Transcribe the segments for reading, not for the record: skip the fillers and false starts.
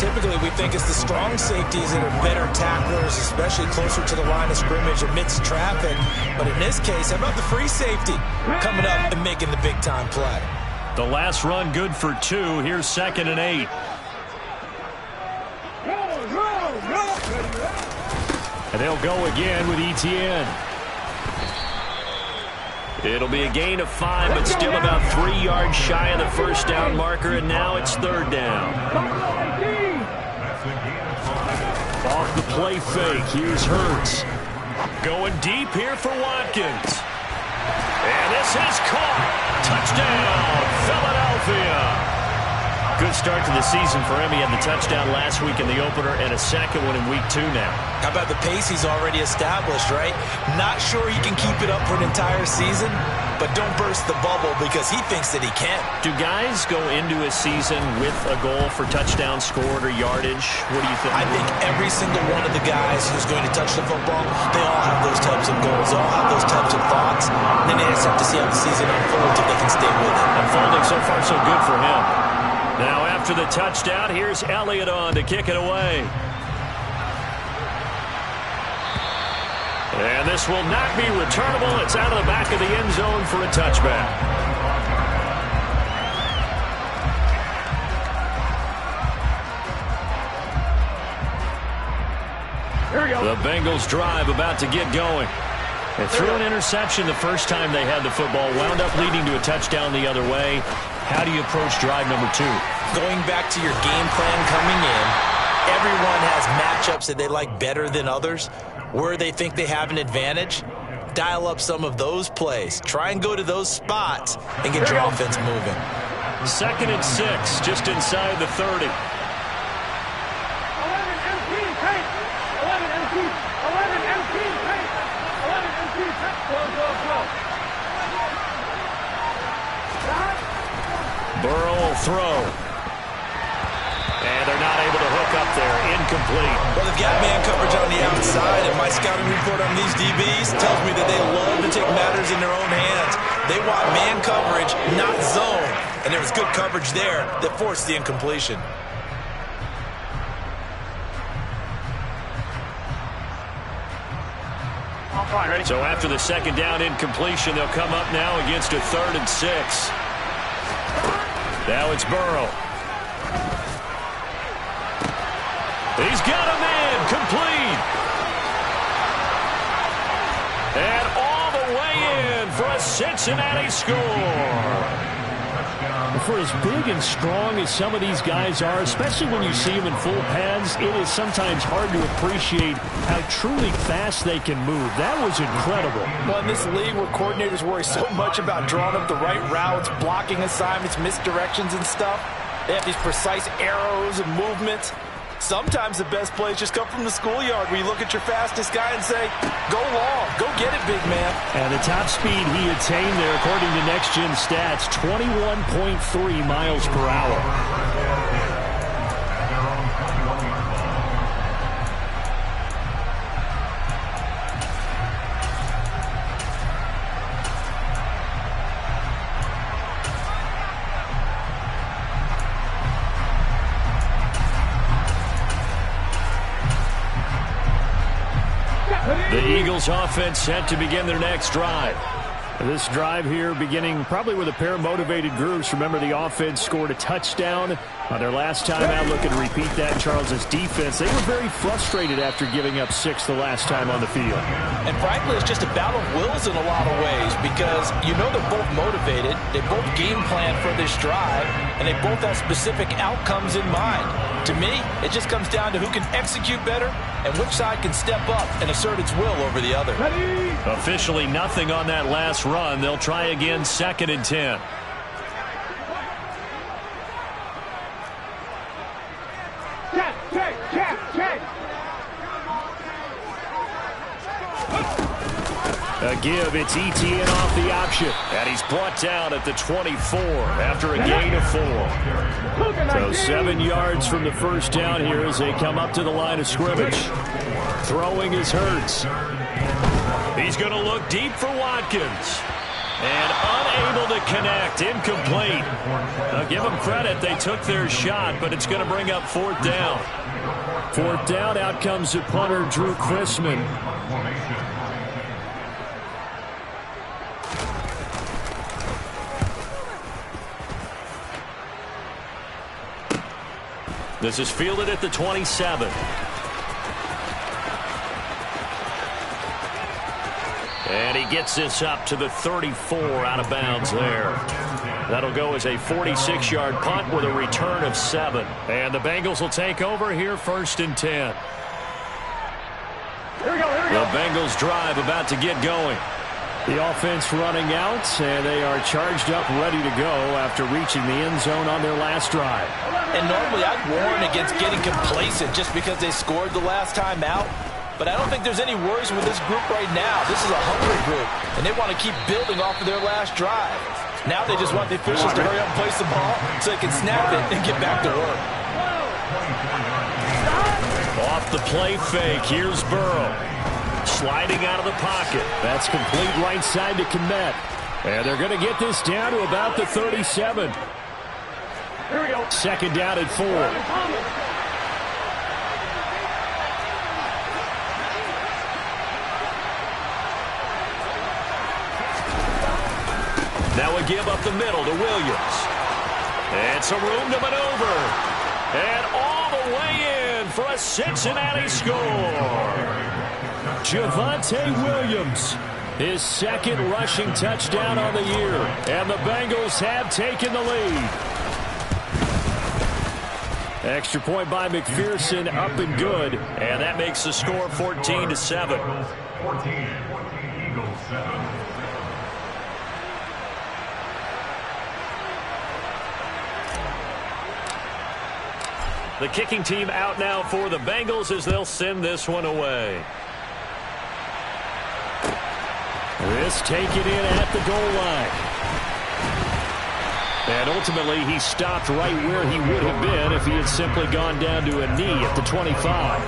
typically we think it's the strong safeties that are better tacklers, especially closer to the line of scrimmage amidst traffic. But in this case, how about the free safety coming up and making the big-time play? The last run good for 2. Here's 2nd and 8. And they'll go again with ETN. It'll be a gain of 5, but still about 3 yards shy of the first down marker, and now it's 3rd down. Off the play fake, here's Hurts. Going deep here for Watkins. And this is caught. Touchdown, Philadelphia. Good start to the season for him. He had the touchdown last week in the opener and a second one in week 2 now. How about the pace he's already established, right? Not sure he can keep it up for an entire season, but don't burst the bubble because he thinks that he can. Do guys go into a season with a goal for touchdown scored or yardage? What do you think? I think every single one of the guys who's going to touch the football, they all have those types of goals. They all have those types of thoughts. And then they just have to see how the season unfolds if they can stay with it. Unfolding so far so good for him. Now after the touchdown, here's Elliott on to kick it away. And this will not be returnable. It's out of the back of the end zone for a touchback. Here we go. The Bengals drive about to get going. They threw an interception the first time they had the football, wound up leading to a touchdown the other way. How do you approach drive number 2? Going back to your game plan coming in, everyone has matchups that they like better than others. Where they think they have an advantage, dial up some of those plays. Try and go to those spots and get your offense moving. 2nd and 6, just inside the 30. 11 MP tape. 11 MP. 11 MP tape. 11 MP tape. Go. Burrow will throw. And they're not able to hook up there. Incomplete. Well, they've got man coverage on the outside, and my scouting report on these DBs tells me that they love to take matters in their own hands. They want man coverage, not zone. And there was good coverage there that forced the incompletion. So after the 2nd down incompletion, they'll come up now against a 3rd and 6. Now it's Burrow. He's got a man complete. And all the way in for a Cincinnati score. For as big and strong as some of these guys are, especially when you see them in full pads, it is sometimes hard to appreciate how truly fast they can move. That was incredible. Well, in this league where coordinators worry so much about drawing up the right routes, blocking assignments, misdirections and stuff, they have these precise arrows and movements. Sometimes the best plays just come from the schoolyard where you look at your fastest guy and say, go long, go get it, big man. And the top speed he attained there, according to Next Gen Stats, 21.3 miles per hour. The Eagles offense set to begin their next drive. This drive here beginning probably with a pair of motivated groups. Remember, the offense scored a touchdown on their last time out. Looking to repeat that. Charles's defense, they were very frustrated after giving up 6 the last time on the field. And frankly, it's just a battle of wills in a lot of ways because you know they're both motivated. They both game plan for this drive, and they both have specific outcomes in mind. To me, it just comes down to who can execute better and which side can step up and assert its will over the other. Officially nothing on that last run. They'll try again, 2nd and 10. Check. A give, it's ETN off the option. And he's brought down at the 24 after a gain of 4. So 7 yards from the first down here as they come up to the line of scrimmage. Throwing is Hurts. He's going to look deep for Watkins. And unable to connect. Incomplete. Now give them credit. They took their shot, but it's going to bring up 4th down. 4th down. Out comes the punter, Drew Chrisman. This is fielded at the 27. And he gets this up to the 34 out of bounds there. That'll go as a 46-yard punt with a return of 7. And the Bengals will take over here 1st and 10. Here we go. The Bengals drive about to get going. The offense running out, and they are charged up, ready to go after reaching the end zone on their last drive. And normally I'd warn against getting complacent just because they scored the last time out. But I don't think there's any worries with this group right now. This is a hungry group, and they want to keep building off of their last drive. Now they just want the officials to hurry up and place the ball so they can snap it and get back to work. Off the play fake, here's Burrow. Sliding out of the pocket. That's complete right side to Kmet. And they're going to get this down to about the 37. Here we go. 2nd down at 4. Now we give up the middle to Williams. And some room to maneuver. And all the way in for a Cincinnati score. Javonte Williams, his 2nd rushing touchdown on the year. And the Bengals have taken the lead. Extra point by McPherson, up and good. And that makes the score 14-7. 14, Eagles 7. The kicking team out now for the Bengals as they'll send this one away. This taken in at the goal line. And ultimately, he stopped right where he would have been if he had simply gone down to a knee at the 25.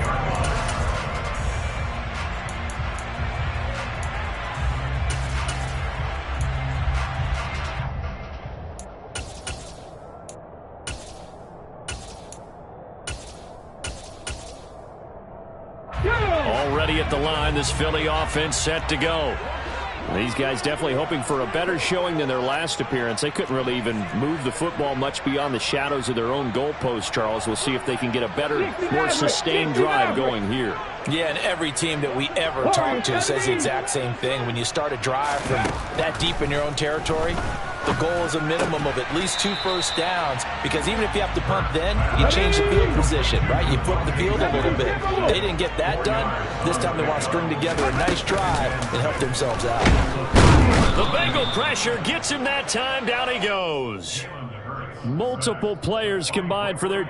Already at the line, this Philly offense set to go. These guys definitely hoping for a better showing than their last appearance. They couldn't really even move the football much beyond the shadows of their own goalpost, Charles. We'll see if they can get a better, more sustained drive going here. Yeah, and every team that we ever talk to says the exact same thing. When you start a drive from that deep in your own territory, the goal is a minimum of at least 2 first downs, because even if you have to punt then, you change the field position, right? You flip the field a little bit. They didn't get that done. This time they want to string together a nice drive and help themselves out. The Bengal pressure gets him that time. Down he goes. Multiple players combined for their...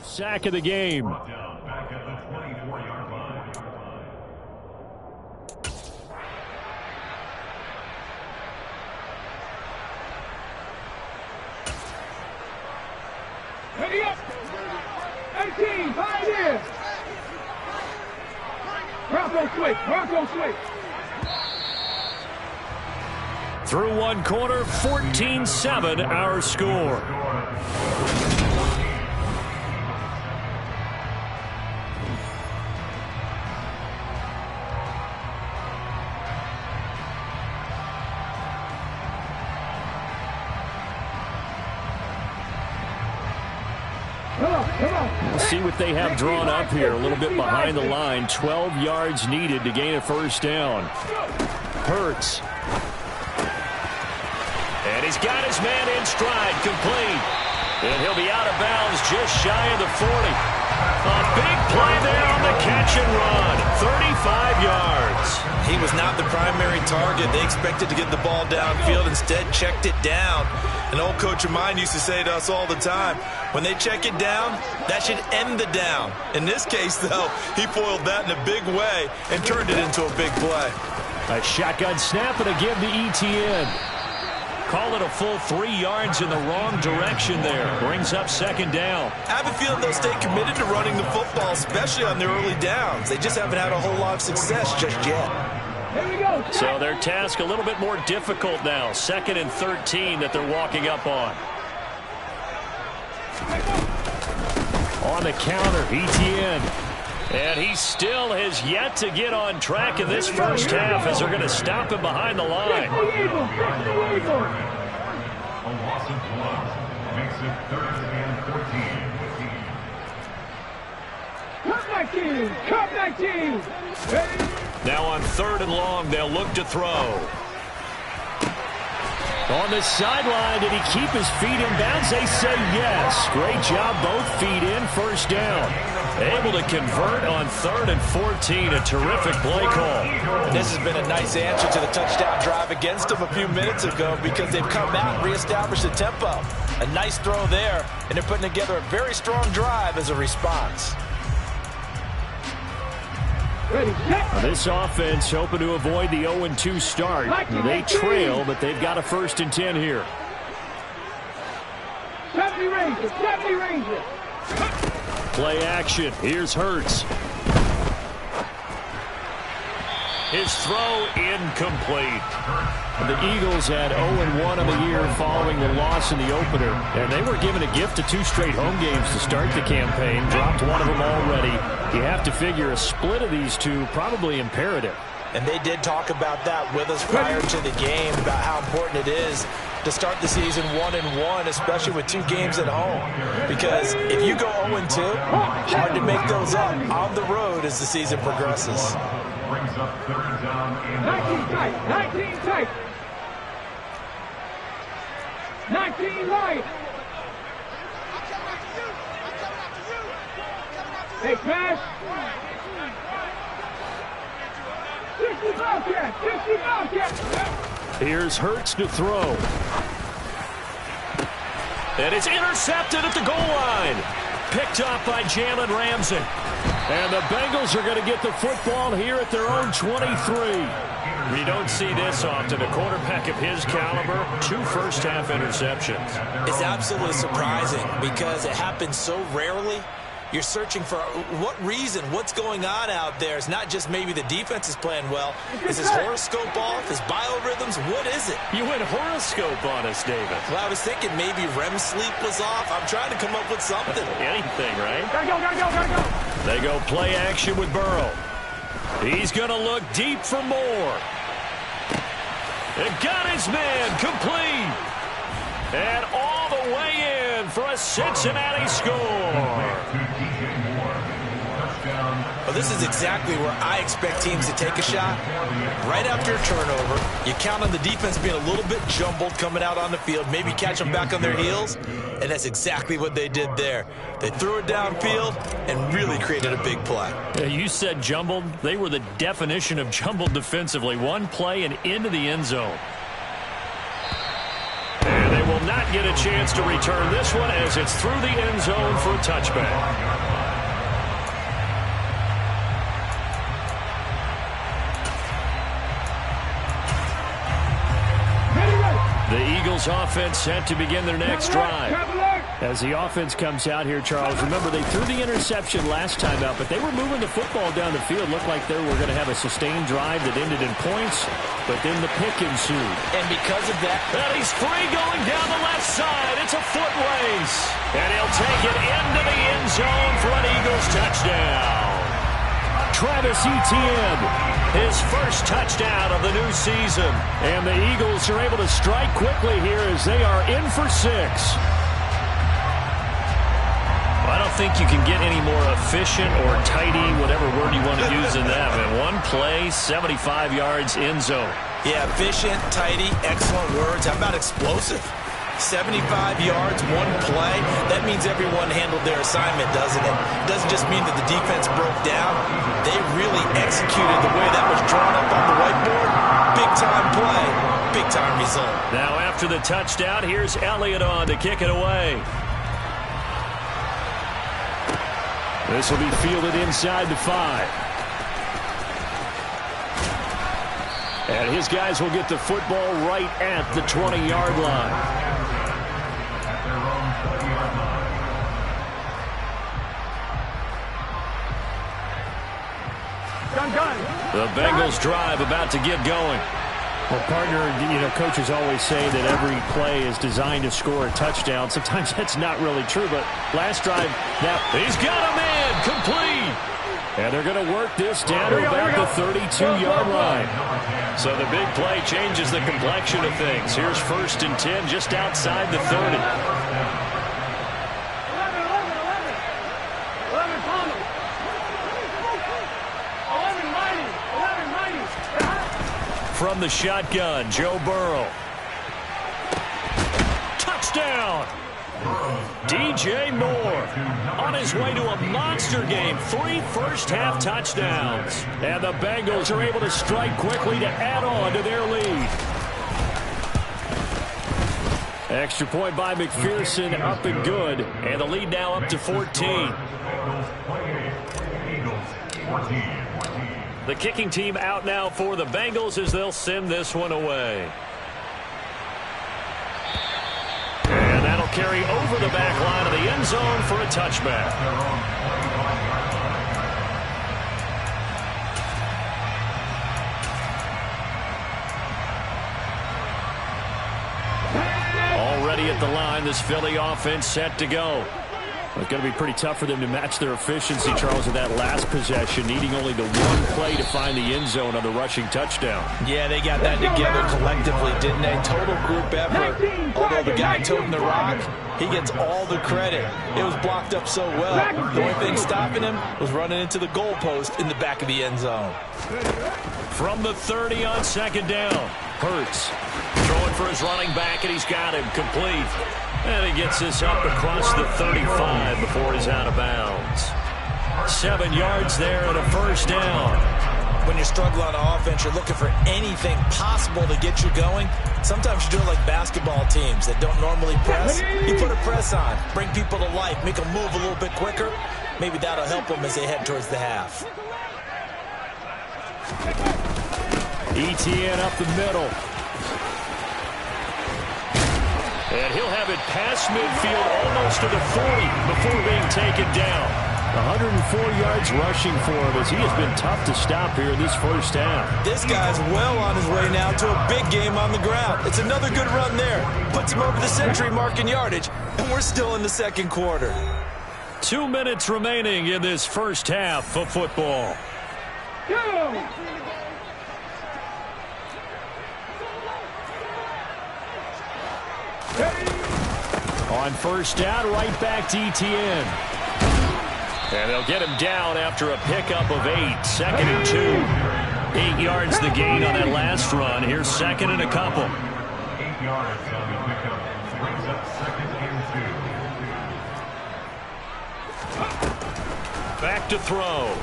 Sack of the game. Back at the 24-yard line. Ready up. 18, Pioneers. Bronco switch. Bronco switch. Through one quarter, 14-7 our score. See what they have drawn up here. A little bit behind the line. 12 yards needed to gain a first down. Hurts. And he's got his man in stride, complete. And he'll be out of bounds just shy of the 40. A big play there on the catch and run. 35 yards. He was not the primary target. They expected to get the ball downfield. Instead, checked it down. An old coach of mine used to say to us all the time, when they check it down, that should end the down. In this case, though, he foiled that in a big way and turned it into a big play. A shotgun snap and a give to ETN. Call it a full 3 yards in the wrong direction there. Brings up second down. I have a feeling they'll stay committed to running the football, especially on their early downs. They just haven't had a whole lot of success just yet. Here we go. So their task a little bit more difficult now. 2nd and 13 that they're walking up on. On the counter, ETN. And he still has yet to get on track in this first half as they're going to stop him behind the line. A loss of 1 makes it 3rd and 14. Come back team. Come back team. Ready? Now on 3rd and long, they'll look to throw. On the sideline, did he keep his feet in bounds? They say yes. Great job, both feet in, first down. Able to convert on 3rd and 14. A terrific play call. And this has been a nice answer to the touchdown drive against them a few minutes ago because they've come out and reestablished the tempo. A nice throw there, and they're putting together a very strong drive as a response. Ready, set. This offense hoping to avoid the 0-2 start. They trail, but they've got a 1st and 10 here. 70 Rangers. 70 Rangers. Play action. Here's Hurts. His throw incomplete. The Eagles had 0-1 on the year following the loss in the opener. And they were given a gift of 2 straight home games to start the campaign. Dropped one of them already. You have to figure a split of these two probably imperative. And they did talk about that with us prior to the game, about how important it is to start the season 1-1, especially with 2 games at home. Because if you go 0-2, hard to make those up on the road as the season progresses. Brings up 3rd down and 19 tight. 19 tight. 19 right. Hey, pass. 60 Bobcat. 60 Bobcat. Here's Hurts to throw. And it's intercepted at the goal line. Picked up by Jalen Ramsey. And the Bengals are going to get the football here at their own 23. We don't see this often. A quarterback of his caliber, 2 first-half interceptions. It's absolutely surprising because it happens so rarely. You're searching for what reason, what's going on out there. It's not just maybe the defense is playing well. Is his horoscope off? His biorhythms? What is it? You went horoscope on us, David. Well, I was thinking maybe REM sleep was off. I'm trying to come up with something. Anything, right? Gotta go, gotta go, gotta go. They go play action with Burrow. He's going to look deep for more. And got his man complete. And all the way in for a Cincinnati score. Well, this is exactly where I expect teams to take a shot. Right after a turnover, you count on the defense being a little bit jumbled coming out on the field, maybe catch them back on their heels, and that's exactly what they did there. They threw it downfield and really created a big play. You said jumbled. They were the definition of jumbled defensively. One play and into the end zone. And they will not get a chance to return this one as it's through the end zone for a touchback. The Eagles offense set to begin their next drive. As the offense comes out here, Charles, remember they threw the interception last time out, but they were moving the football down the field. Looked like they were going to have a sustained drive that ended in points, but then the pick ensued. And because of that, and he's free going down the left side. It's a foot race. And he'll take it into the end zone for an Eagles touchdown. Travis Etienne, his first touchdown of the new season. And the Eagles are able to strike quickly here as they are in for 6. I don't think you can get any more efficient or tidy, whatever word you want to use in that. Man, one play, 75 yards, end zone. Yeah, efficient, tidy, excellent words. How about explosive? 75 yards, one play. That means everyone handled their assignment, doesn't it? It doesn't just mean that the defense broke down. They really executed the way that was drawn up on the whiteboard. Big-time play, big-time result. Now, after the touchdown, here's Elliott on to kick it away. This will be fielded inside the 5. And his guys will get the football right at the 20-yard line. At their own 20-yard line. The Bengals drive about to get going. Well, partner, coaches always say that every play is designed to score a touchdown. Sometimes that's not really true, but last drive, he's got a man complete. And they're going to work this down to about the 32-yard line. So the big play changes the complexion of things. Here's 1st and 10 just outside the 30. From the shotgun, Joe Burrow. Touchdown! DJ Moore on his way to a monster game. 3 first-half touchdowns. And the Bengals are able to strike quickly to add on to their lead. Extra point by McPherson, up and good. And the lead now up to 14. The kicking team out now for the Bengals as they'll send this one away. And that'll carry over the back line of the end zone for a touchback. Already at the line, this Philly offense set to go. It's going to be pretty tough for them to match their efficiency, Charles, with that last possession, needing only the one play to find the end zone on the rushing touchdown. Yeah, they got that together collectively, didn't they? Total group effort. Although the guy toting the rock, he gets all the credit. It was blocked up so well. The only thing stopping him was running into the goalpost in the back of the end zone. From the 30 on 2nd down, Hurts throwing for his running back, and he's got him complete. And he gets this up across the 35 before he's out of bounds. 7 yards there and a first down. When you're struggling on offense, you're looking for anything possible to get you going. Sometimes you do it like basketball teams that don't normally press. You put a press on, bring people to life, make them move a little bit quicker. Maybe that'll help them as they head towards the half. Etienne up the middle. And he'll have it past midfield almost to the 40 before being taken down. 104 yards rushing for him as he has been tough to stop here in this first half. This guy's well on his way now to a big game on the ground. It's another good run there. Puts him over the century mark in yardage, and we're still in the second quarter. 2 minutes remaining in this first half of football. On first down, right back to Etienne. And they'll get him down after a pickup of 8. 2nd and 2. 8 yards the gain on that last run. Here's 2nd and a couple. 8 yards on the pickup. Brings up 2nd and 2. Back to throw.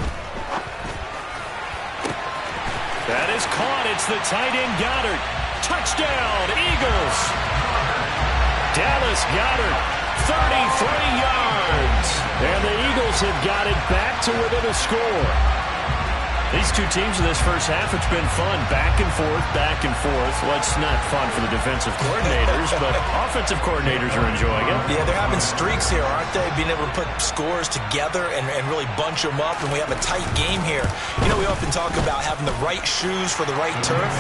That is caught. It's the tight end Goddard. Touchdown, Eagles. Dallas Goddard, 33 yards. And the Eagles have got it back to within a score. These two teams in this first half, it's been fun. Back and forth, back and forth. Well, it's not fun for the defensive coordinators, but offensive coordinators are enjoying it. Yeah, they're having streaks here, aren't they? Being able to put scores together and really bunch them up, and we have a tight game here. You know, we often talk about having the right shoes for the right turf.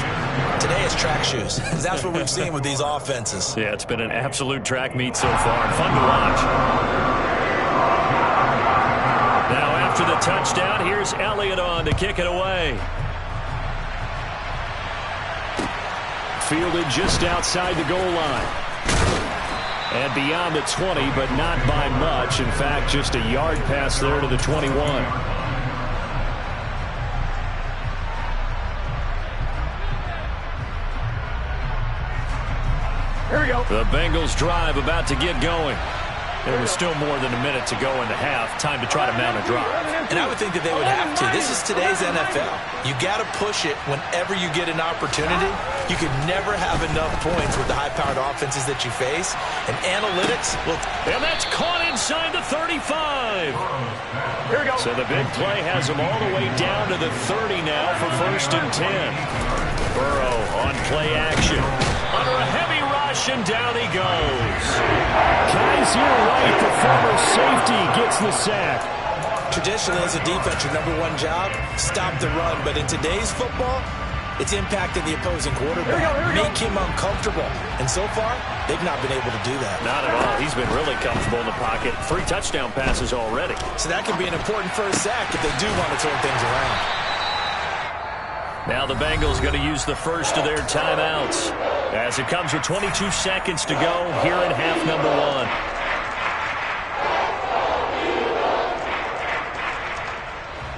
Today it's track shoes. That's what we've seen with these offenses. Yeah, it's been an absolute track meet so far. Fun to watch. Now, after the touchdown, here's Elliott on to kick it away. Fielded just outside the goal line. And beyond the 20, but not by much. In fact, just a yard pass there to the 21. Here we go. The Bengals drive about to get going. There was still more than a minute to go in the half. Time to try to mount a drive. And I would think that they would have to. This is today's NFL. You got to push it whenever you get an opportunity. You can never have enough points with the high-powered offenses that you face. And analytics will... And that's caught inside the 35. Here we go. So the big play has them all the way down to the 30 now for 1st and 10. Burrow on play action. Under a heavy rush, and down he goes. Kaiser White, the former safety, gets the sack. Traditionally, as a defense, your #1 job, stop the run. But in today's football, it's impacted the opposing quarterback. Make him uncomfortable. And so far, they've not been able to do that. Not at all. He's been really comfortable in the pocket. 3 touchdown passes already. So that could be an important first sack if they do want to turn things around. Now the Bengals going to use the first of their timeouts as it comes with 22 seconds to go here in half number 1.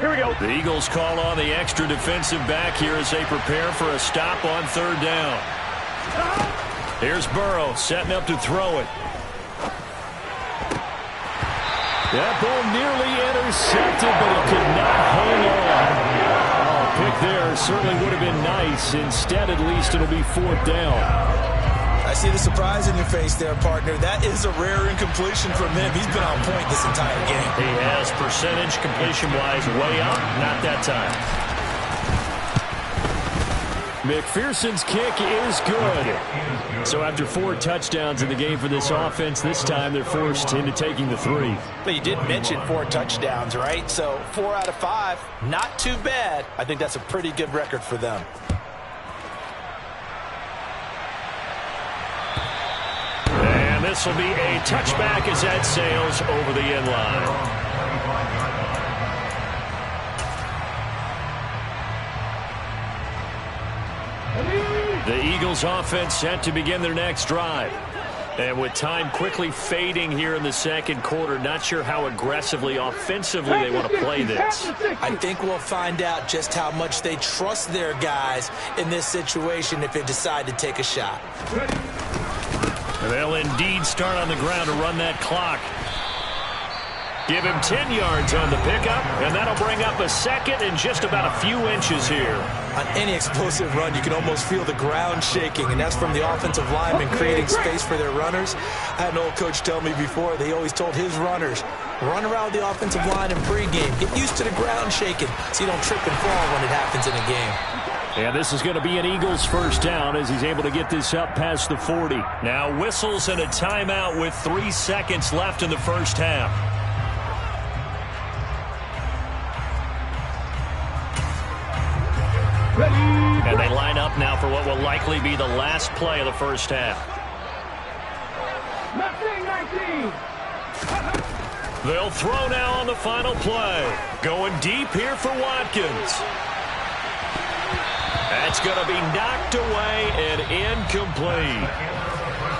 Here we go. The Eagles call on the extra defensive back here as they prepare for a stop on 3rd down. Here's Burrow setting up to throw it. That ball nearly intercepted, but he could not hang on. Pick there certainly would have been nice. Instead, at least it'll be 4th down. I see the surprise in your face there, partner. That is a rare incompletion from him. He's been on point this entire game. He has percentage completion-wise way up. Not that time. McPherson's kick is good. So after 4 touchdowns in the game for this offense, this time they're forced into taking the 3. But you did mention 4 touchdowns, right? So 4 out of 5, not too bad. I think that's a pretty good record for them. And this will be a touchback as that sails over the end line. The Eagles offense set to begin their next drive. And with time quickly fading here in the second quarter, not sure how aggressively, offensively they want to play this. I think we'll find out just how much they trust their guys in this situation if they decide to take a shot. And they'll indeed start on the ground to run that clock. Give him 10 yards on the pickup, and that'll bring up a second and just about a few inches here. On any explosive run, you can almost feel the ground shaking, and that's from the offensive linemen creating space for their runners. I had an old coach tell me before, they always told his runners, run around the offensive line in pregame. Get used to the ground shaking so you don't trip and fall when it happens in a game. And this is going to be an Eagles first down as he's able to get this up past the 40. Now whistles and a timeout with 3 seconds left in the first half. And they line up now for what will likely be the last play of the first half. 19. They'll throw now on the final play. Going deep here for Watkins. That's going to be knocked away and incomplete.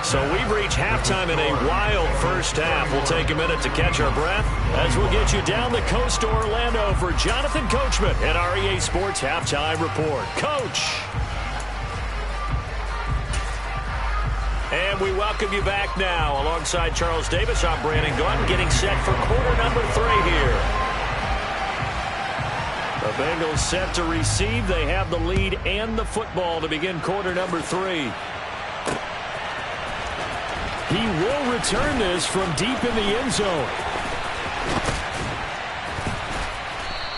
So we've reached halftime in a wild first half. We'll take a minute to catch our breath as we'll get you down the coast to Orlando for Jonathan Coachman and our EA Sports Halftime Report. Coach. And we welcome you back now. Alongside Charles Davis, I'm Brandon Gunn, getting set for quarter number 3 here. The Bengals set to receive. They have the lead and the football to begin quarter number 3. He will return this from deep in the end zone.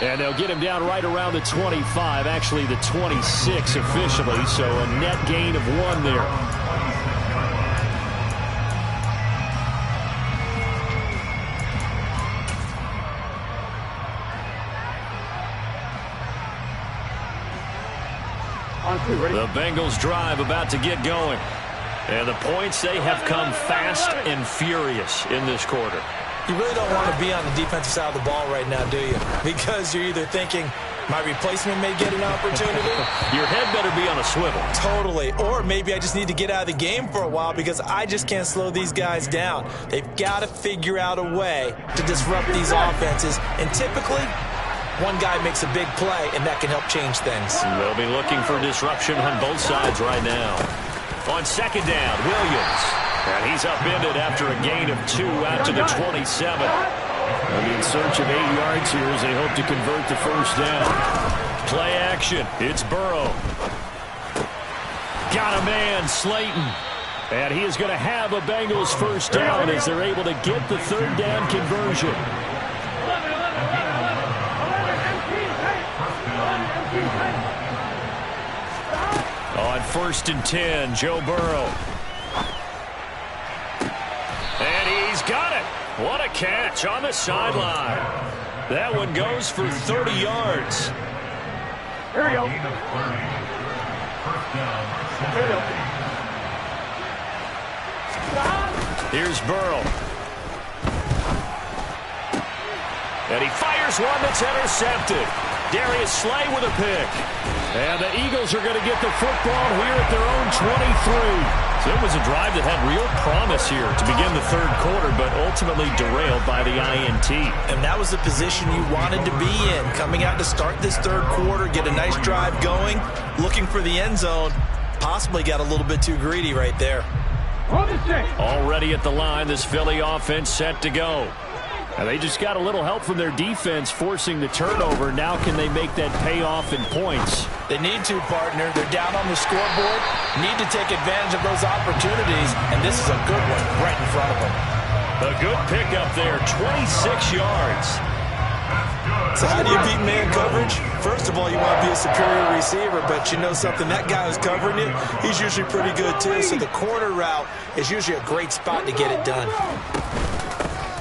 And they'll get him down right around the 25, actually the 26 officially, so a net gain of 1 there. The Bengals drive about to get going. And the points, they have come fast and furious in this quarter. You really don't want to be on the defensive side of the ball right now, do you? Because you're either thinking, my replacement may get an opportunity. Your head better be on a swivel. Totally. Or maybe I just need to get out of the game for a while because I just can't slow these guys down. They've got to figure out a way to disrupt these offenses. And typically, one guy makes a big play, and that can help change things. They'll be looking for disruption on both sides right now. On second down, Williams. And he's upended after a gain of 2 out to the 27. They'll be in search of 8 yards here as they hope to convert the first down. Play action. It's Burrow. Got a man, Slayton. And he is going to have a Bengals first down as they're able to get the third down conversion. On 1st and 10, Joe Burrow. And he's got it. What a catch on the sideline. That one goes for 30 yards. Here we go. First down. Here's Burrow. And he fires one that's intercepted. Darius Slay with a pick. And the Eagles are going to get the football here at their own 23. So it was a drive that had real promise here to begin the third quarter, but ultimately derailed by the INT. And that was the position you wanted to be in. Coming out to start this third quarter, get a nice drive going, looking for the end zone. Possibly got a little bit too greedy right there. Already at the line, this Philly offense set to go. And they just got a little help from their defense forcing the turnover. Now can they make that pay off in points? They need to, partner. They're down on the scoreboard. Need to take advantage of those opportunities. And this is a good one right in front of them. A good pickup there, 26 yards. So how do you beat man coverage? First of all, you want to be a superior receiver, but you know something, that guy who's covering you, he's usually pretty good too. So the corner route is usually a great spot to get it done.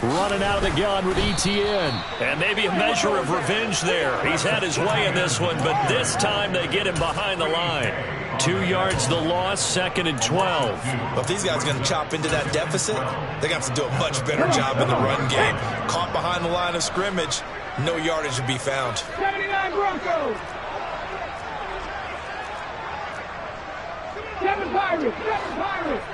Running out of the gun with ETN. And maybe a measure of revenge there. He's had his way in this one, but this time they get him behind the line. 2 yards the loss, 2nd and 12. Well, if these guys are going to chop into that deficit, they're going to have to do a much better job in the run game. Caught behind the line of scrimmage, no yardage to be found. 79 Broncos. 7 Pirates. 7 Pirates.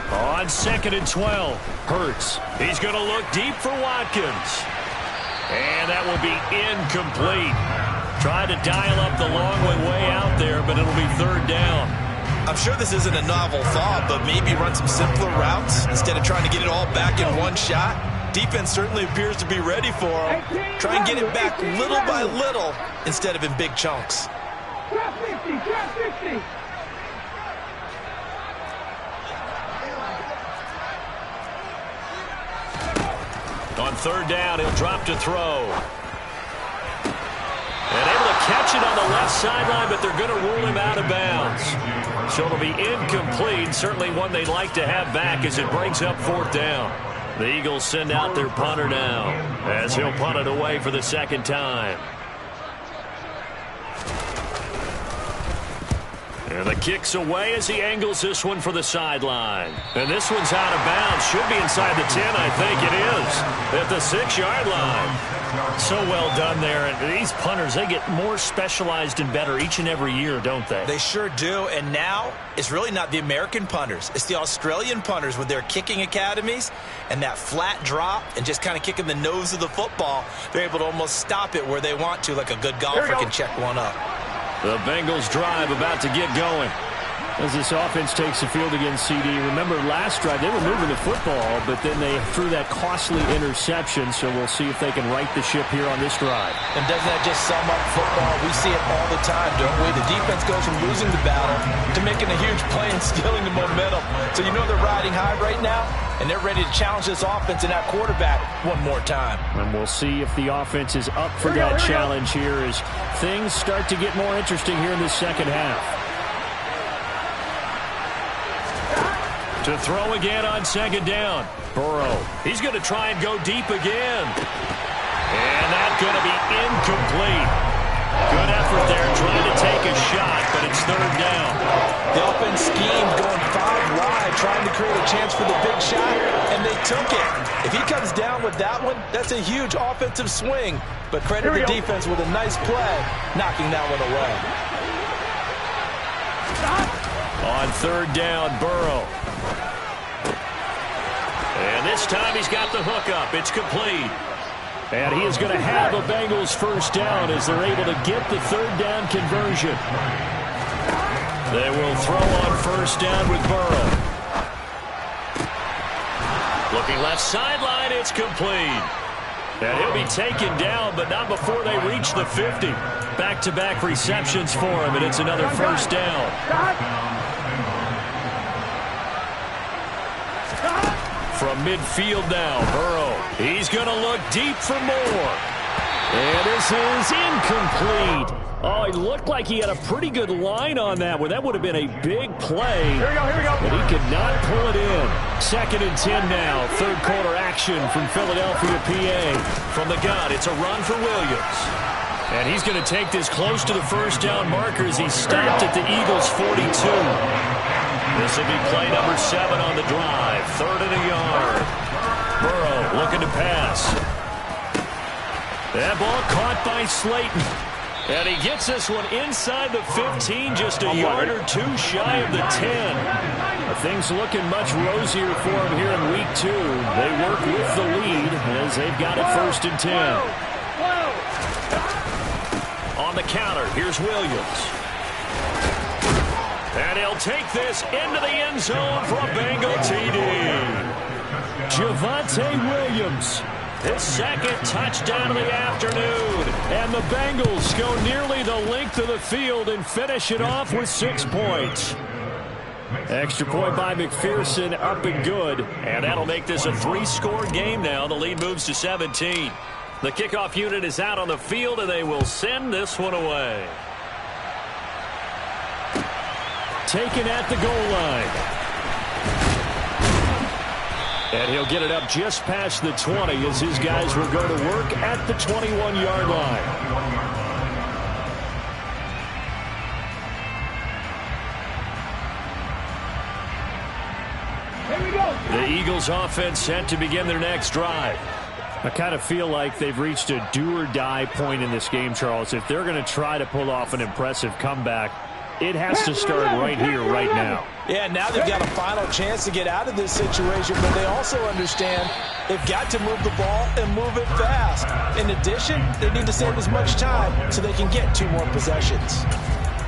On 2nd and 12, Hurts. He's going to look deep for Watkins. And that will be incomplete. Tried to dial up the long way out there, but it'll be 3rd down. I'm sure this isn't a novel thought, but maybe run some simpler routes instead of trying to get it all back in one shot. Defense certainly appears to be ready for him. Try and get it back little by little instead of in big chunks. Drop 50. Drop 50. On 3rd down, he'll drop to throw. And able to catch it on the left sideline, but they're going to rule him out of bounds. So it'll be incomplete. Certainly one they'd like to have back as it brings up 4th down. The Eagles send out their punter now as he'll punt it away for the 2nd time. And the kick's away as he angles this one for the sideline. And this one's out of bounds. Should be inside the 10, I think it is. At the 6-yard line. So well done there. And these punters, they get more specialized and better each and every year, don't they? They sure do. And now it's really not the American punters. It's the Australian punters with their kicking academies and that flat drop and just kind of kicking the nose of the football. They're able to almost stop it where they want to, like a good golfer can check one up. The Bengals drive about to get going. As this offense takes the field against CD, remember last drive they were moving the football, but then they threw that costly interception, so we'll see if they can right the ship here on this drive. And doesn't that just sum up football? We see it all the time, don't we? The defense goes from losing the battle to making a huge play and stealing the momentum. So you know they're riding high right now, and they're ready to challenge this offense and that quarterback one more time. And we'll see if the offense is up for that challenge here as things start to get more interesting here in the second half. To throw again on second down. Burrow. He's going to try and go deep again. And that's going to be incomplete. Good effort there trying to take a shot, but it's third down. The offense schemed going 5 wide, trying to create a chance for the big shot, and they took it. If he comes down with that one, that's a huge offensive swing. But credit the defense with a nice play, knocking that one away. On third down, Burrow. And this time he's got the hook up. It's complete. And he is going to have a Bengals first down as they're able to get the third down conversion. They will throw on first down with Burrow. Looking left sideline, it's complete. And he'll be taken down, but not before they reach the 50. Back-to-back receptions for him, and it's another first down. From midfield now, Burrow. He's going to look deep for more. And this is incomplete. Oh, he looked like he had a pretty good line on that one. That would have been a big play. Here we go. But he could not pull it in. 2nd and 10 now. Third quarter action from Philadelphia, PA. From the gun, it's a run for Williams. And he's going to take this close to the first down marker as he stopped at the Eagles' 42. This will be play number 7 on the drive. 3rd and a yard. Burrow looking to pass. That ball caught by Slayton. And he gets this one inside the 15, just a yard or 2 shy of the 10. Things looking much rosier for him here in week 2. They work with the lead as they've got it 1st and 10. On the counter, here's Williams. And he'll take this into the end zone for a Bengal TD. Javonte Williams, his 2nd touchdown of the afternoon. And the Bengals go nearly the length of the field and finish it off with 6 points. Extra point by McPherson, up and good. And that'll make this a 3-score game now. The lead moves to 17. The kickoff unit is out on the field, and they will send this one away. Taken at the goal line. And he'll get it up just past the 20 as his guys will go to work at the 21-yard line. Here we go. The Eagles offense set to begin their next drive. I kind of feel like they've reached a do-or-die point in this game, Charles. If they're going to try to pull off an impressive comeback, it has to start right here, right now. Yeah, now they've got a final chance to get out of this situation, but they also understand they've got to move the ball and move it fast. In addition, they need to save as much time so they can get 2 more possessions.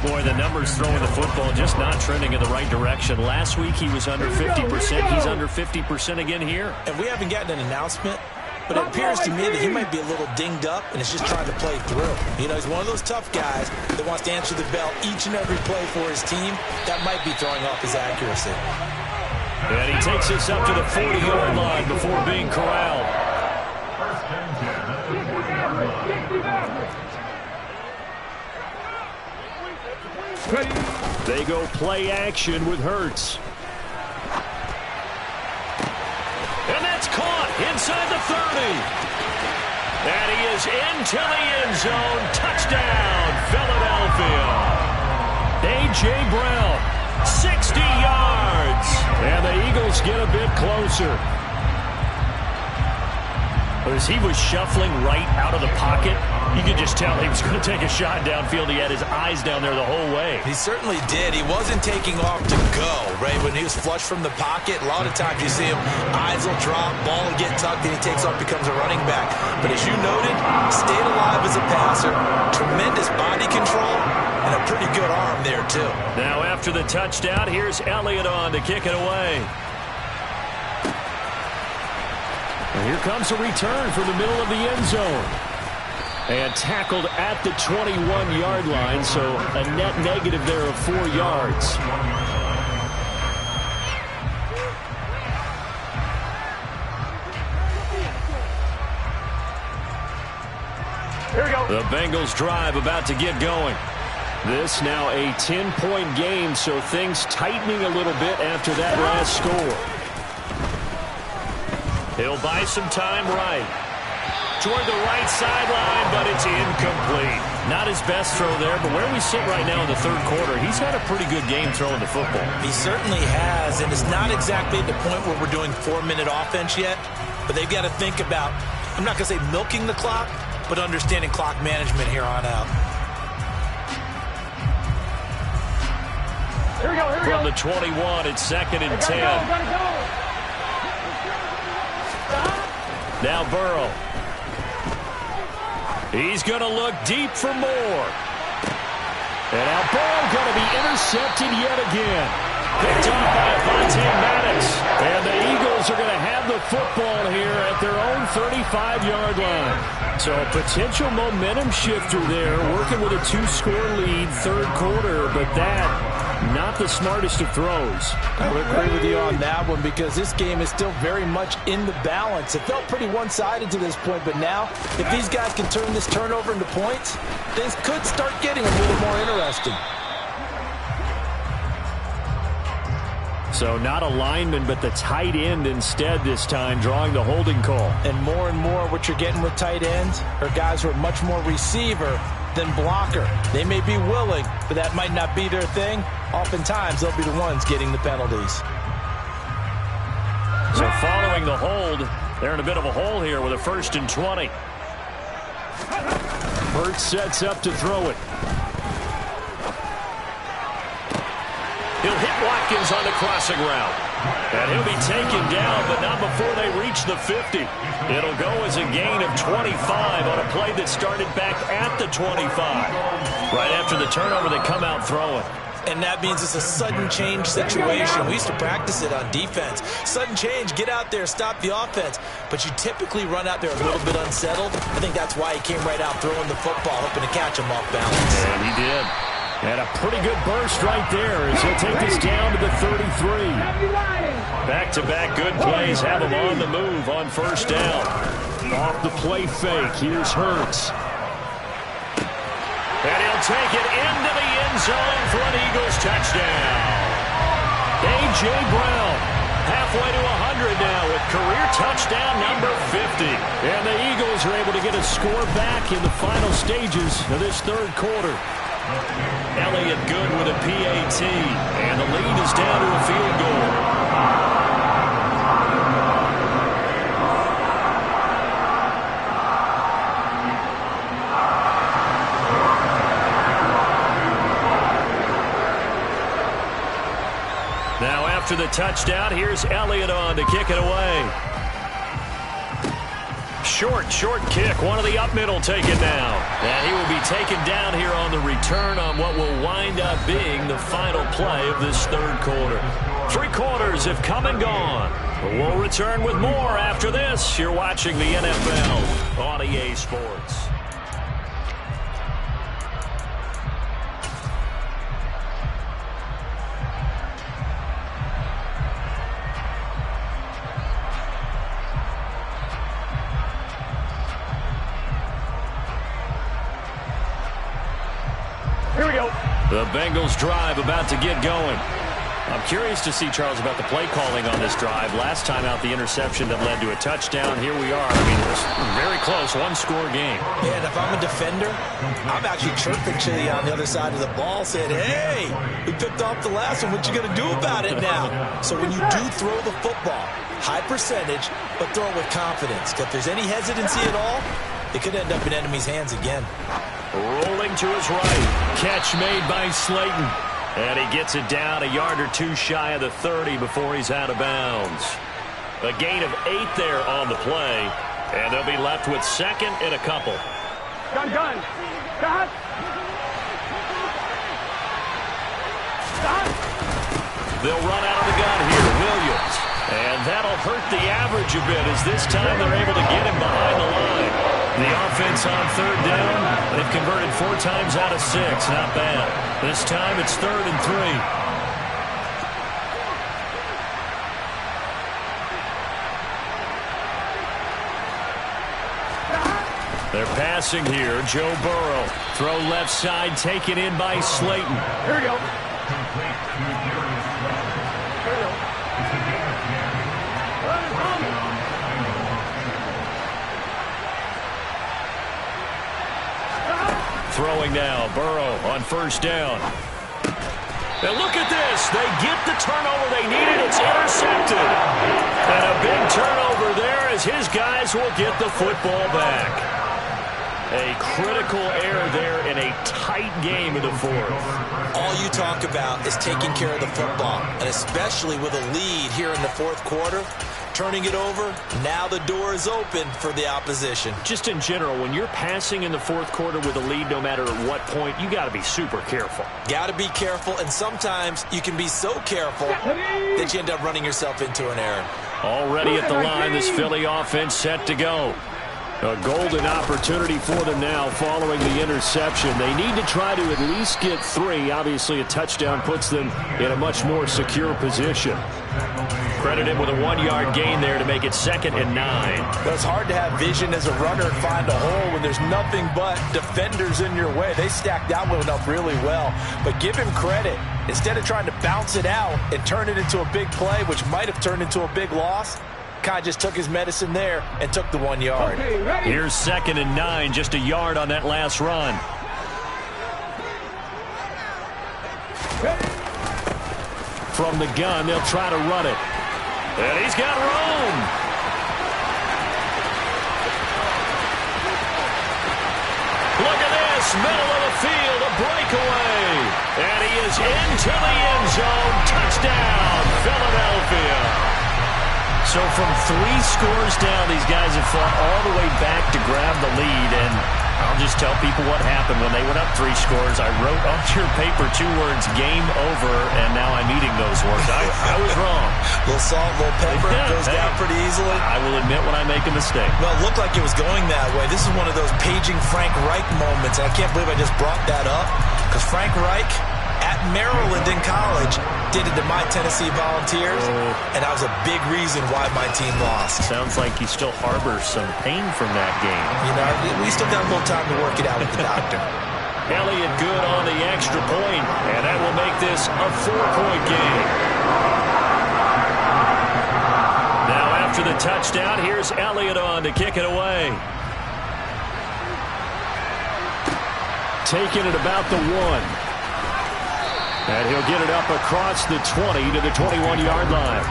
Boy, the numbers throwing the football just not trending in the right direction. Last week he was under 50%. He's under 50% again here. And we haven't gotten an announcement, but it appears to me that he might be a little dinged up and is just trying to play through. You know, he's one of those tough guys that wants to answer the bell each and every play for his team. That might be throwing off his accuracy. And he takes this up to the 40-yard line before being corralled. They go play action with Hurts. And that's caught inside the 30. And he is into the end zone. Touchdown, Philadelphia. A.J. Brown, 60 yards. And the Eagles get a bit closer. As he was shuffling right out of the pocket, you could just tell he was going to take a shot downfield. He had his eyes down there the whole way. He certainly did. He wasn't taking off to go, right? When he was flushed from the pocket, a lot of times you see him, eyes will drop, ball will get tucked, and he takes off, becomes a running back. But as you noted, stayed alive as a passer, tremendous body control, And a pretty good arm there, too. Now after the touchdown, here's Elliott on to kick it away. And here comes a return from the middle of the end zone. And tackled at the 21-yard line, so a net negative there of 4 yards. Here we go. The Bengals drive about to get going. This now a 10-point game, so things tightening a little bit after that last score. He'll buy some time right. Toward the right sideline, but it's incomplete. Not his best throw there, but where we sit right now in the third quarter, he's had a pretty good game throwing the football. He certainly has, and it's not exactly at the point where we're doing 4-minute offense yet, but they've got to think about, I'm not going to say milking the clock, but understanding clock management here on out. Here we go, here we From go. the 21, it's 2nd and 10. Now Burrow. He's going to look deep for more. And now Burrow going to be intercepted yet again. Picked off by Avonte Maddox. And the Eagles are going to have the football here at their own 35-yard line. So a potential momentum shifter there, working with a 2-score lead, third quarter, but that not the smartest of throws. I would agree with you on that one because this game is still very much in the balance. It felt pretty one-sided to this point, but now if these guys can turn this turnover into points, things could start getting a little more interesting. So not a lineman, but the tight end instead this time, drawing the holding call. And more what you're getting with tight ends are guys who are much more receiver than blocker. They may be willing, but that might not be their thing. Oftentimes, they'll be the ones getting the penalties. So following the hold, they're in a bit of a hole here with a 1st and 20. Hurts sets up to throw it. He'll hit Watkins on the crossing route. And he'll be taken down, but not before they reach the 50. It'll go as a gain of 25 on a play that started back at the 25. Right after the turnover, they come out throwing. And that means it's a sudden change situation. We used to practice it on defense. Sudden change, get out there, stop the offense. But you typically run out there a little bit unsettled. I think that's why he came right out throwing the football, hoping to catch him off balance. And he did. And a pretty good burst right there as he'll take this down to the 33. Back-to-back good plays have him on the move on 1st down. Off the play fake, here's Hurts. And he'll take it into the end zone for an Eagles touchdown. A.J. Brown, halfway to 100 now with career touchdown number 50. And the Eagles are able to get a score back in the final stages of this third quarter. Elliott good with a PAT, and the lead is down to a field goal. Now after the touchdown, here's Elliott on to kick it away. Short kick. One of the up middle taken now. And he will be taken down here on the return on what will wind up being the final play of this third quarter. 3 quarters have come and gone. We'll return with more after this. You're watching the NFL on EA Sports. The Bengals drive about to get going. I'm curious to see, Charles, about the play calling on this drive. Last time out, the interception that led to a touchdown. Here we are. I mean, it was very close, 1-score game. Yeah, and if I'm a defender, I'm actually chirping to you on the other side of the ball, saying, hey, we picked off the last one. What you going to do about it now? So when you do throw the football, high percentage, but throw it with confidence. If there's any hesitancy at all, it could end up in enemy's hands again. Rolling to his right. Catch made by Slayton. And he gets it down a yard or 2 shy of the 30 before he's out of bounds. A gain of 8 there on the play. And they'll be left with 2nd and a couple. Gun. Cut. They'll run out of the gun here. Williams. And that'll hurt the average a bit as this time they're able to get him behind the line. The offense on third down. They've converted 4 times out of 6. Not bad. This time it's 3rd and 3. They're passing here. Joe Burrow. Throw left side, taken in by Slayton. Here we go. Throwing now. Burrow on first down. And look at this. They get the turnover they needed. It's intercepted. And a big turnover there as his guys will get the football back. A critical error there in a tight game in the 4th. All you talk about is taking care of the football, and especially with a lead here in the 4th quarter, turning it over, now the door is open for the opposition. Just in general, when you're passing in the 4th quarter with a lead, no matter at what point, you got to be super careful. Got to be careful, and sometimes you can be so careful that you end up running yourself into an error. Already at the line, this Philly offense set to go. A golden opportunity for them now following the interception. They need to try to at least get 3. Obviously, a touchdown puts them in a much more secure position. Credit him with a 1-yard gain there to make it 2nd and 9. But it's hard to have vision as a runner and find a hole when there's nothing but defenders in your way. They stacked that one up really well. But give him credit. Instead of trying to bounce it out and turn it into a big play, which might have turned into a big loss, Kai just took his medicine there and took the 1 yard. Okay, here's 2nd and 9, just a yard on that last run. From the gun, they'll try to run it. And he's got room. Look at this, middle of the field, a breakaway. And he is into the end zone. Touchdown, Philadelphia. So from 3 scores down, these guys have fought all the way back to grab the lead. And I'll just tell people what happened when they went up 3 scores. I wrote on your paper 2 words, game over, and now I'm eating those words. I was wrong. A little salt, a little pepper, goes down pretty easily. I will admit when I make a mistake. Well, it looked like it was going that way. This is one of those paging Frank Reich moments, and I can't believe I just brought that up, because Frank Reich at Maryland in college did it to my Tennessee Volunteers, and that was a big reason why my team lost. Sounds like he still harbors some pain from that game. You know, we still got a little time to work it out with the doctor. Elliott good on the extra point, and that will make this a 4-point game. Now after the touchdown, here's Elliott on to kick it away. Taking it about the 1. And he'll get it up across the 20 to the 21-yard line.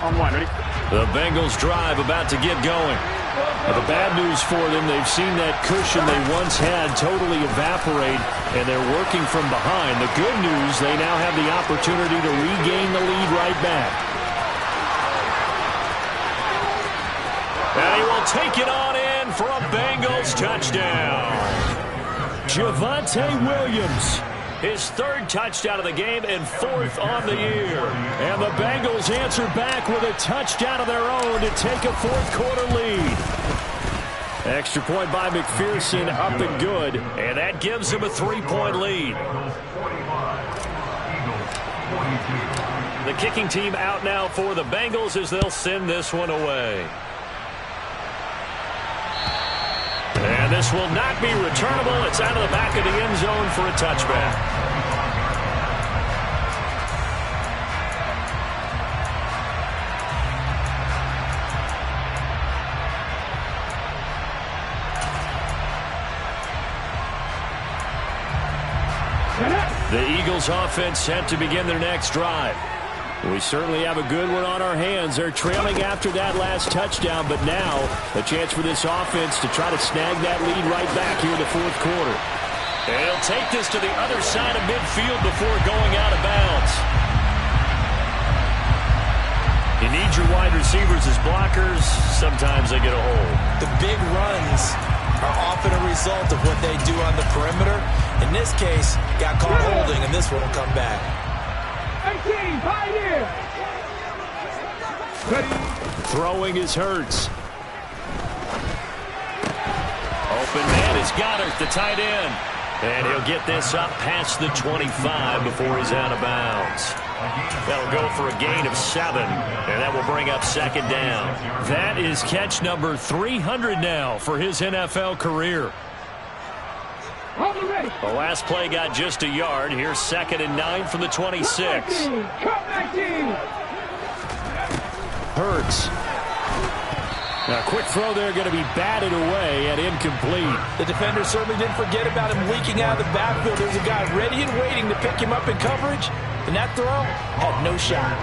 On 1, ready? The Bengals drive about to get going. Now, the bad news for them, they've seen that cushion they once had totally evaporate, and they're working from behind. The good news, they now have the opportunity to regain the lead right back. And he will take it on in for a Bengals touchdown. Javonte Williams. His 3rd touchdown of the game and 4th on the year. And the Bengals answer back with a touchdown of their own to take a 4th quarter lead. Extra point by McPherson, up and good. And that gives them a 3-point lead. The kicking team out now for the Bengals as they'll send this one away. And this will not be returnable. It's out of the back of the end zone for a touchback. The Eagles offense set to begin their next drive. We certainly have a good one on our hands. They're trailing after that last touchdown, but now a chance for this offense to try to snag that lead right back here in the 4th quarter. And he'll take this to the other side of midfield before going out of bounds. You need your wide receivers as blockers. Sometimes they get a hold. The big runs are often a result of what they do on the perimeter. In this case, got caught holding, and this one will come back. 18, 5 years. Throwing is Hurts. Open man is Goddard, the tight end. And he'll get this up past the 25 before he's out of bounds. That'll go for a gain of 7, and that will bring up second down. That is catch number 300 now for his NFL career. The last play got just a yard. Here's 2nd and 9 from the 26. Hurts. Now, a quick throw there going to be batted away and incomplete. The defender certainly didn't forget about him leaking out of the backfield. There's a guy ready and waiting to pick him up in coverage, and that throw had no shot.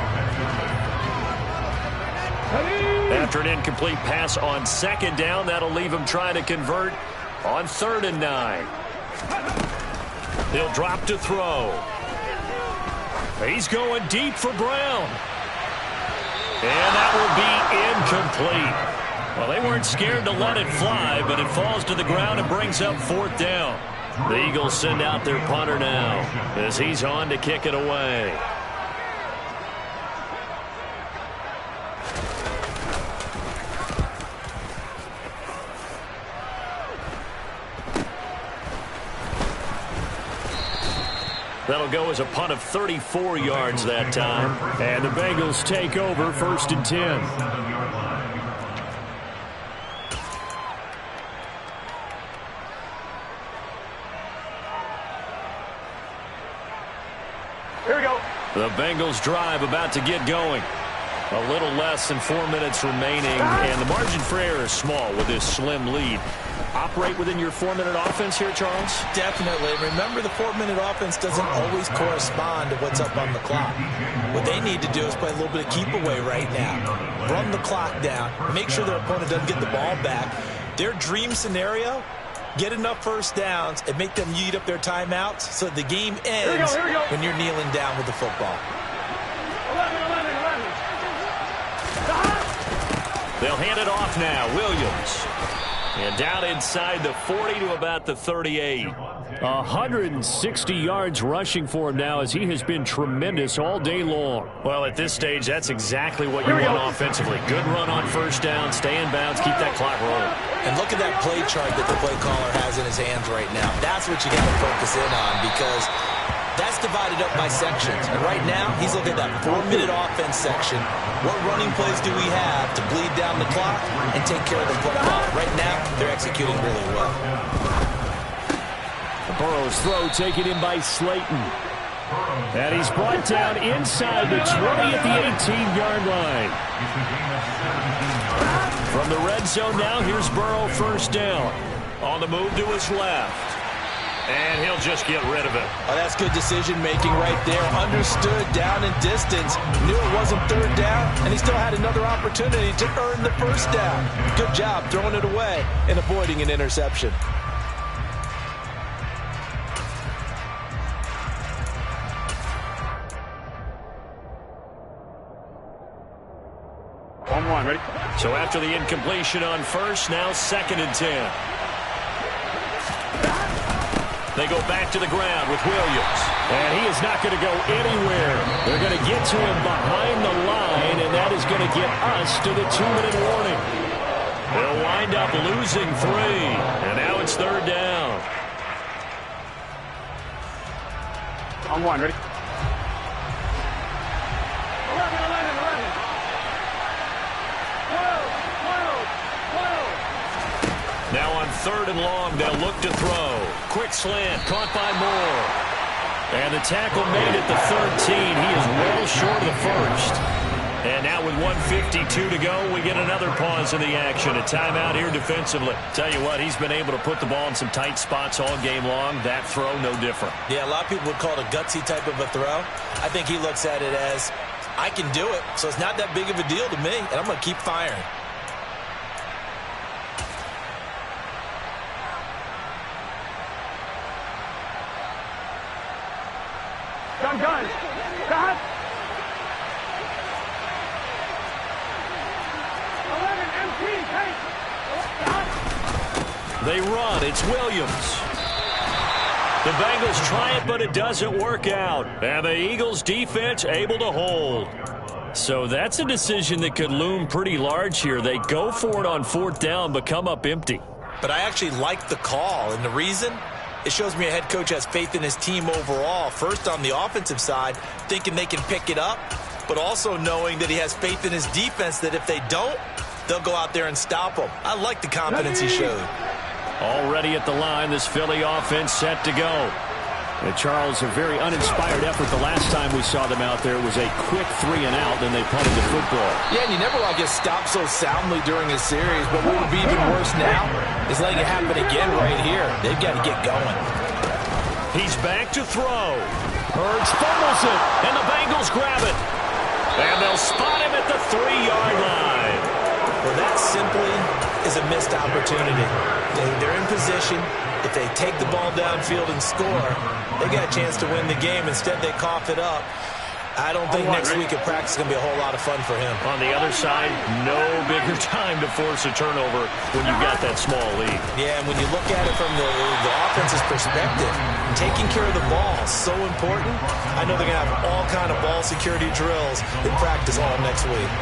After an incomplete pass on 2nd down, that'll leave him trying to convert on 3rd and 9. He'll drop to throw. He's going deep for Brown. And that will be incomplete. Well, they weren't scared to let it fly, but it falls to the ground and brings up 4th down. The Eagles send out their punter now as he's on to kick it away. That'll go as a punt of 34 yards that time. And the Bengals take over 1st and 10. Here we go. The Bengals drive about to get going. A little less than 4 minutes remaining, and the margin for error is small with this slim lead. Operate within your 4-minute offense here, Charles? Definitely. Remember, the 4-minute offense doesn't always correspond to what's up on the clock. What they need to do is play a little bit of keep away right now. Run the clock down. Make sure their opponent doesn't get the ball back. Their dream scenario, get enough first downs and make them eat up their timeouts so the game ends when you're kneeling down with the football. 11. They'll hand it off now. Williams. And down inside the 40 to about the 38. 160 yards rushing for him now as he has been tremendous all day long. Well, at this stage, that's exactly what you want offensively. Good run on first down, stay in bounds, keep that clock rolling. And look at that play chart that the play caller has in his hands right now. That's what you got to focus in on because that's divided up by sections. And right now, he's looking at that 4-minute offense section. What running plays do we have to bleed down the clock and take care of the football? Right now, they're executing really well. Burrow's throw taken in by Slayton. And he's brought down inside the 20 at the 18-yard line. From the red zone now, here's Burrow first down. On the move to his left. And he'll just get rid of it. Oh, that's good decision-making right there. Understood down and distance. Knew it wasn't 3rd down, and he still had another opportunity to earn the first down. Good job throwing it away and avoiding an interception. Ready? So after the incompletion on first, now 2nd and 10. They go back to the ground with Williams. And he is not going to go anywhere. They're going to get to him behind the line, and that is going to get us to the 2-minute warning. They'll wind up losing 3. And now it's 3rd down. On 1, ready? 12. Now on 3rd and long, they'll look to throw. Quick slant, caught by Moore. And the tackle made at the 13. He is well short of the first. And now with 1:52 to go, we get another pause in the action. A timeout here defensively. Tell you what, he's been able to put the ball in some tight spots all game long. That throw, no different. Yeah, a lot of people would call it a gutsy type of a throw. I think he looks at it as, I can do it, so it's not that big of a deal to me, and I'm going to keep firing. Gun. Cut. They run. It's Williams. The Bengals try it, but it doesn't work out. And the Eagles defense able to hold. So that's a decision that could loom pretty large here. They go for it on 4th down, but come up empty. But I actually like the call, and the reason? It shows me a head coach has faith in his team overall. First, on the offensive side, thinking they can pick it up, but also knowing that he has faith in his defense that if they don't, they'll go out there and stop them. I like the confidence he showed. Already at the line, this Philly offense set to go. And Charles, a very uninspired effort the last time we saw them out there. It was a quick 3 and out, then they punted the football. Yeah, and you never want to get stopped so soundly during a series, but what would be even worse now is letting it happen again right here. They've got to get going. He's back to throw. Hurts fumbles it, and the Bengals grab it. And they'll spot him at the 3-yard line. Well, that simply is a missed opportunity. They're in position. If they take the ball downfield and score, they got a chance to win the game. Instead, they cough it up. I don't think next week at practice is going to be a whole lot of fun for him. On the other side, no bigger time to force a turnover when you've got that small lead. Yeah, and when you look at it from the offense's perspective, taking care of the ball is so important. I know they're going to have all kind of ball security drills in practice all next week.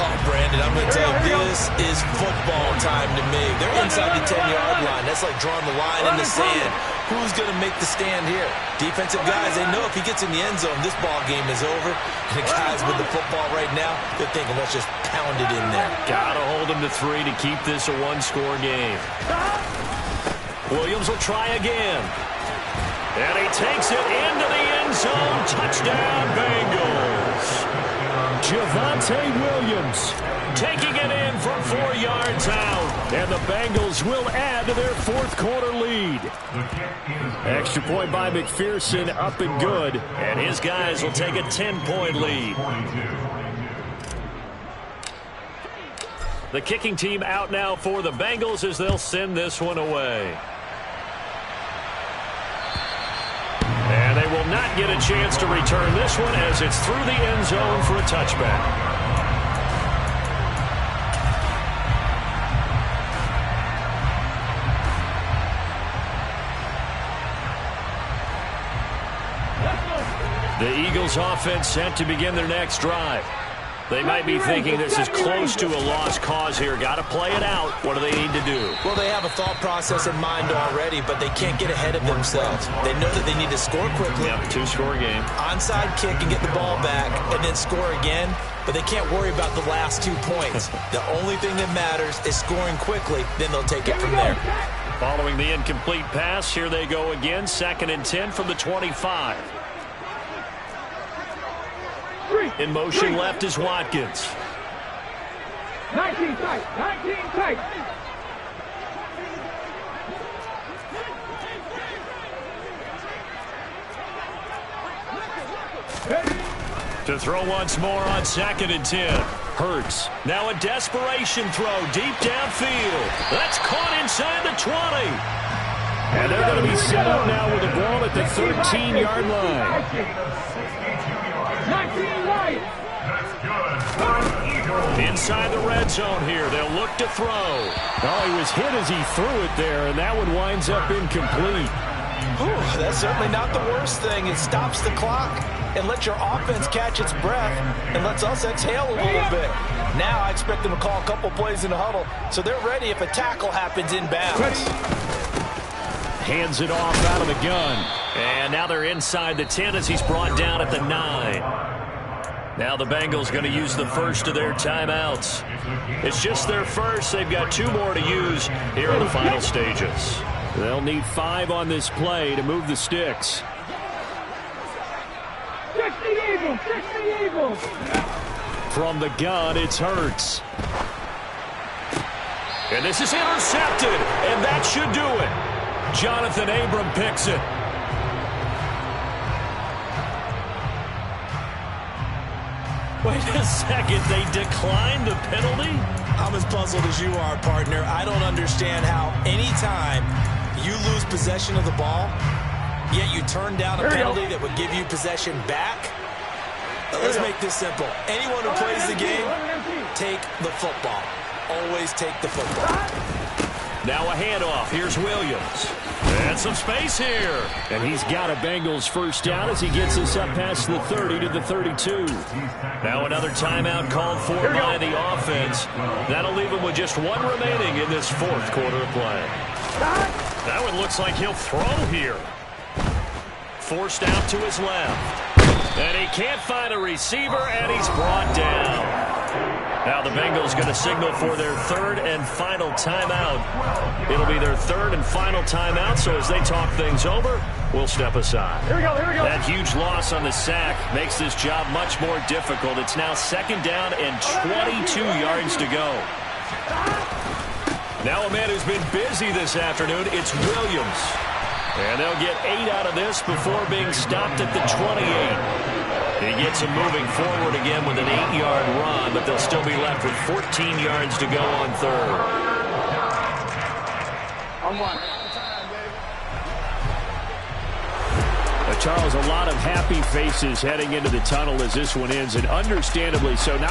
Oh, Brandon, I'm going to tell you, this is football time to me. They're inside the 10-yard line. That's like drawing the line in the sand. Who's going to make the stand here? Defensive guys, they know if he gets in the end zone, this ball game is over. And the guys with the football right now, they're thinking, let's just pound it in there. Got to hold him to 3 to keep this a 1-score game. Williams will try again. And he takes it into the end zone. Touchdown, Bengals. Javonte Williams taking it in from 4 yards out. And the Bengals will add to their 4th quarter lead. Extra point by McPherson, up and good. And his guys will take a 10-point lead. The kicking team out now for the Bengals as they'll send this one away. And they will not get a chance to return this one as it's through the end zone for a touchback. The Eagles offense set to begin their next drive. They might be thinking this is close to a lost cause here. Got to play it out. What do they need to do? Well, they have a thought process in mind already, but they can't get ahead of themselves. They know that they need to score quickly. Yep, 2-score game. Onside kick and get the ball back and then score again, but they can't worry about the last 2 points. The only thing that matters is scoring quickly, then they'll take it from there. Following the incomplete pass, here they go again. 2nd and 10 from the 25. In motion left is Watkins. 19 tight. 19 tight. To throw once more on 2nd and 10. Hurts. Now a desperation throw deep downfield. That's caught inside the 20. And they're going to be set up now with the ball at the 13-yard line. 19 right. Inside the red zone here. They'll look to throw. Oh, he was hit as he threw it there, and that one winds up incomplete. Whew, that's certainly not the worst thing. It stops the clock and lets your offense catch its breath and lets us exhale a little bit. Now I expect them to call a couple plays in the huddle so they're ready if a tackle happens inbounds. Hands it off out of the gun. And now they're inside the 10 as he's brought down at the 9. Now the Bengals going to use the first of their timeouts. It's just their first. They've got 2 more to use here in the final stages. They'll need 5 on this play to move the sticks. 60 Eagles. 60 Eagles. From the gun, it's Hurts. And this is intercepted, and that should do it. Jonathan Abram picks it. Wait a second, they declined the penalty? I'm as puzzled as you are, partner. I don't understand how anytime you lose possession of the ball, yet you turn down a penalty that would give you possession back. Let's make this simple. Anyone who plays the game, take the football. Always take the football. Now a handoff. Here's Williams. And some space here. And he's got a Bengals first down as he gets us up past the 30 to the 32. Now another timeout called for by the offense. That'll leave him with just one remaining in this fourth quarter of play. Now it looks like he'll throw here. Forced out to his left. And he can't find a receiver, and he's brought down. Now the Bengals going to signal for their third and final timeout. It'll be their third and final timeout, so as they talk things over, we'll step aside. Here we go. That huge loss on the sack makes this job much more difficult. It's now second down and 22 yards to go. Now a man who's been busy this afternoon, it's Williams. And they'll get 8 out of this before being stopped at the 28. He gets him moving forward again with an 8-yard run, but they'll still be left with 14 yards to go on third. Charles, a lot of happy faces heading into the tunnel as this one ends, and understandably so.